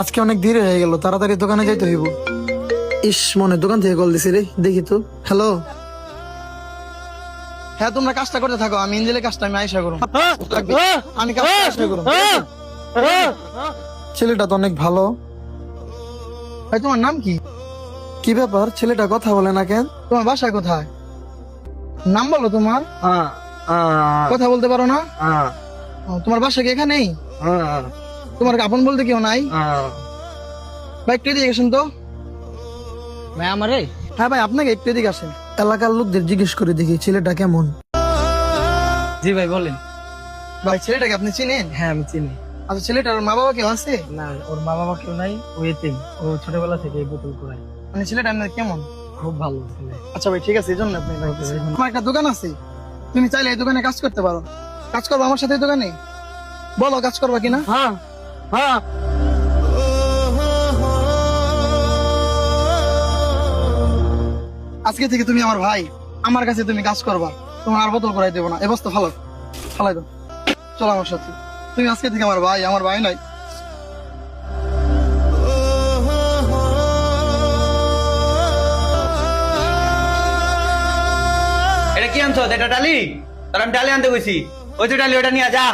আজকে অনেক দেরি হয়ে গেল, তাড়াতাড়ি দোকানে যাইতে হইব। ইস, মনে দোকান থেকে কল দিছি রে, দেখি তো। হ্যালো। হ্যাঁ, তোমরা কাজটা করতে থাকো, আমি ইঞ্জিনের কাজটা আমি আইসা করুম। আমি কাজটা আইসা করুম। ছেলেটা তো অনেক ভালো। ভাই, তোমার নাম কি? কি ব্যাপার, ছেলেটা কথা বলে না কেন? তোমার বাসা কোথায়? নাম বলো তোমার। কথা বলতে পারো না? ও, তোমার বাসা কি এখানেই? তোমার আপন বলতে কেউ নাই? ভাই, একটু এদিকে আসেন তো। ভাই আমারে? হ্যাঁ ভাই, আপনাকে একটু এদিকে আসেন। এলাকার লোকদের জিজ্ঞেস করে দেখি ছেলেটা কেমন। জি ভাই বলেন। ভাই, ছেলেটাকে আপনি চিনেন? হ্যাঁ আমি চিনি। আচ্ছা, ছেলেটার মা বাবা কেউ আছে? না, ওর মা বাবা কেউ নাই, ও এতিম। ও ছোটবেলা থেকে বোতল করায়। মানে ছেলেটা আপনার কেমন? খুব ভালো ছেলে। আচ্ছা ভাই, ঠিক আছে, এই জন্য আপনি আমার একটা দোকান আছে, তুমি চাইলে এই দোকানে কাজ করতে পারো। কাজ করবো আমার সাথে এই দোকানে? বলো, কাজ করবা কিনা? হ্যাঁ হ্যাঁ। আজকে থেকে তুমি আমার ভাই, আমার কাছে তুমি কাজ করবা, তোমার আর বোতল করাই দেবো না। এ বস্তা ফালাই ফালাই দাও, চলো আমার সাথে। তুমি আজকে থেকে আমার ভাই, আমার ভাই নাই। এটা কি আনছো? এটা ডালি? তার আমি ডালি আনতে কইছি। ওই যে ডালি, ওটা নিয়ে যা।